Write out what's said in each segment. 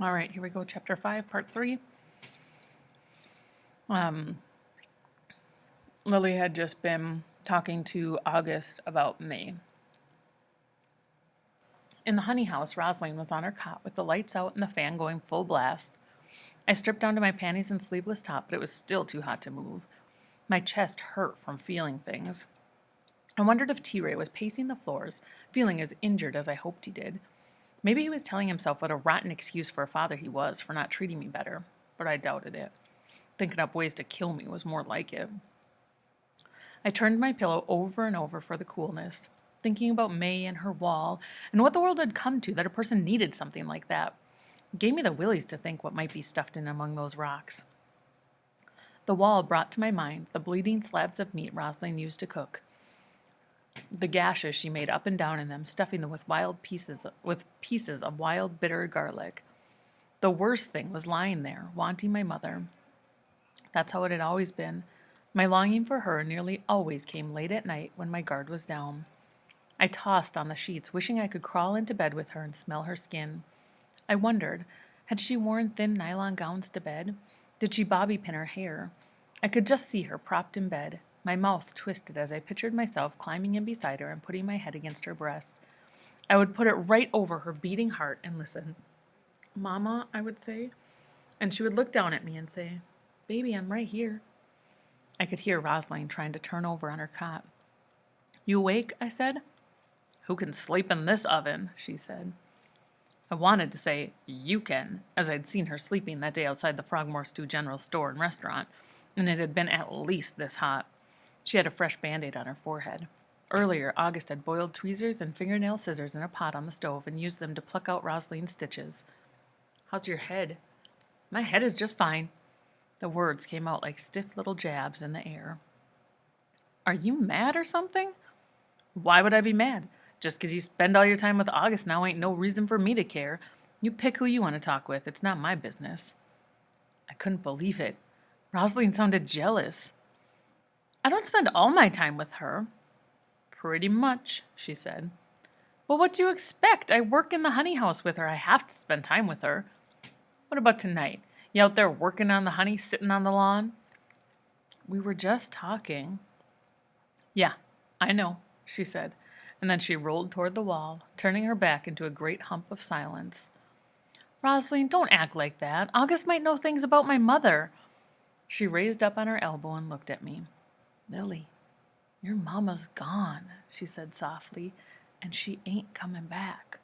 All right, here we go. Chapter 5, Part 3. Lily had just been talking to August about May. In the honey house, Rosalind was on her cot with the lights out and the fan going full blast. I stripped down to my panties and sleeveless top, but it was still too hot to move. My chest hurt from feeling things. I wondered if T-Ray was pacing the floors, feeling as injured as I hoped he did. Maybe he was telling himself what a rotten excuse for a father he was for not treating me better, but I doubted it. Thinking up ways to kill me was more like it. I turned my pillow over and over for the coolness, thinking about May and her wall, and what the world had come to that a person needed something like that. It gave me the willies to think what might be stuffed in among those rocks. The wall brought to my mind the bleeding slabs of meat Rosalind used to cook, the gashes she made up and down in them, stuffing them with pieces of wild, bitter garlic. The worst thing was lying there, wanting my mother. That's how it had always been. My longing for her nearly always came late at night when my guard was down. I tossed on the sheets, wishing I could crawl into bed with her and smell her skin. I wondered, had she worn thin nylon gowns to bed? Did she bobby pin her hair? I could just see her propped in bed, my mouth twisted as I pictured myself climbing in beside her and putting my head against her breast. I would put it right over her beating heart and listen. "Mama," I would say, and she would look down at me and say, "Baby, I'm right here." I could hear Rosalind trying to turn over on her cot. "You awake?" I said. "Who can sleep in this oven?" she said. I wanted to say, "You can," as I'd seen her sleeping that day outside the Frogmore Stew General Store and Restaurant, and it had been at least this hot. She had a fresh Band-Aid on her forehead. Earlier, August had boiled tweezers and fingernail scissors in a pot on the stove and used them to pluck out Rosalind's stitches. "How's your head?" "My head is just fine." The words came out like stiff little jabs in the air. "Are you mad or something?" "Why would I be mad? Just 'cause you spend all your time with August now ain't no reason for me to care. You pick who you want to talk with. It's not my business." I couldn't believe it. Rosalind sounded jealous. "I don't spend all my time with her." "Pretty much," she said. "Well, what do you expect? I work in the honey house with her. I have to spend time with her." "What about tonight? You out there working on the honey, sitting on the lawn?" "We were just talking." "Yeah, I know," she said, and then she rolled toward the wall, turning her back into a great hump of silence. "Rosalind, don't act like that. August might know things about my mother." She raised up on her elbow and looked at me. "Lily, your mama's gone," she said softly, "and she ain't coming back."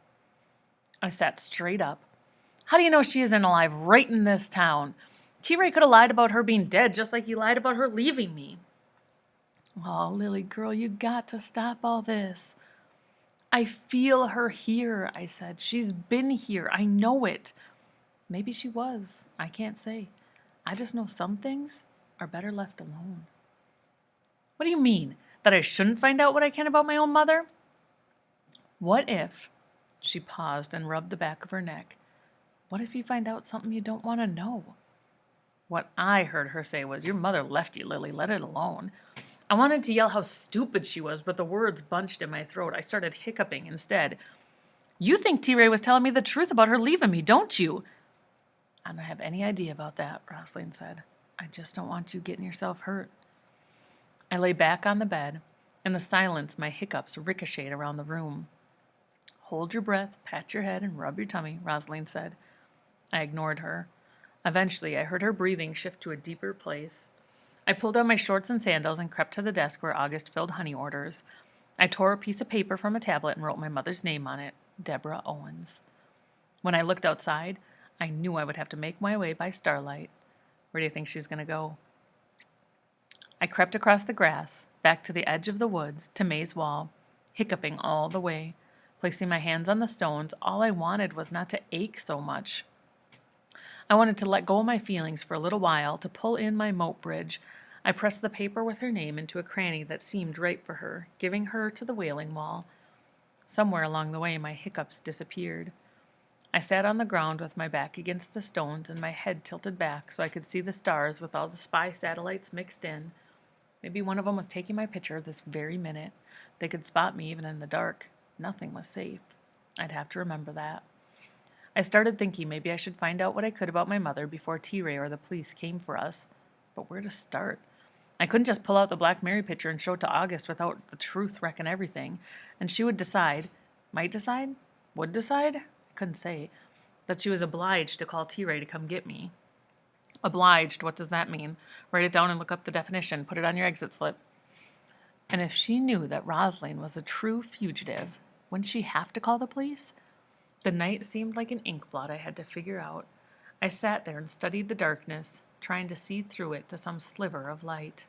I sat straight up. "How do you know she isn't alive right in this town? T-Ray could have lied about her being dead just like he lied about her leaving me." "Oh, Lily girl, you got to stop all this." "I feel her here," I said. "She's been here. I know it." Maybe she was. I can't say. I just know some things are better left alone. "What do you mean? That I shouldn't find out what I can about my own mother?" "What if," she paused and rubbed the back of her neck, "what if you find out something you don't want to know?" What I heard her say was, "Your mother left you, Lily. Let it alone." I wanted to yell how stupid she was, but the words bunched in my throat. I started hiccuping instead. "You think T-Ray was telling me the truth about her leaving me, don't you?" "I don't have any idea about that," Rosalind said. "I just don't want you getting yourself hurt." I lay back on the bed. In the silence, my hiccups ricocheted around the room. "Hold your breath, pat your head, and rub your tummy," Rosalind said. I ignored her. Eventually, I heard her breathing shift to a deeper place. I pulled out my shorts and sandals and crept to the desk where August filled honey orders. I tore a piece of paper from a tablet and wrote my mother's name on it, Deborah Owens. When I looked outside, I knew I would have to make my way by starlight. Where do you think she's going to go? I crept across the grass, back to the edge of the woods, to May's wall, hiccuping all the way. Placing my hands on the stones, all I wanted was not to ache so much. I wanted to let go of my feelings for a little while, to pull in my moat bridge. I pressed the paper with her name into a cranny that seemed right for her, giving her to the wailing wall. Somewhere along the way, my hiccups disappeared. I sat on the ground with my back against the stones and my head tilted back so I could see the stars with all the spy satellites mixed in. Maybe one of them was taking my picture this very minute. They could spot me even in the dark. Nothing was safe. I'd have to remember that. I started thinking maybe I should find out what I could about my mother before T-Ray or the police came for us. But where to start? I couldn't just pull out the Black Mary picture and show it to August without the truth wrecking everything. And she would decide, might decide, would decide, I couldn't say, that she was obliged to call T-Ray to come get me. Obliged, what does that mean? Write it down and look up the definition. Put it on your exit slip. And if she knew that Rosalind was a true fugitive, wouldn't she have to call the police? The night seemed like an ink blot I had to figure out. I sat there and studied the darkness, trying to see through it to some sliver of light.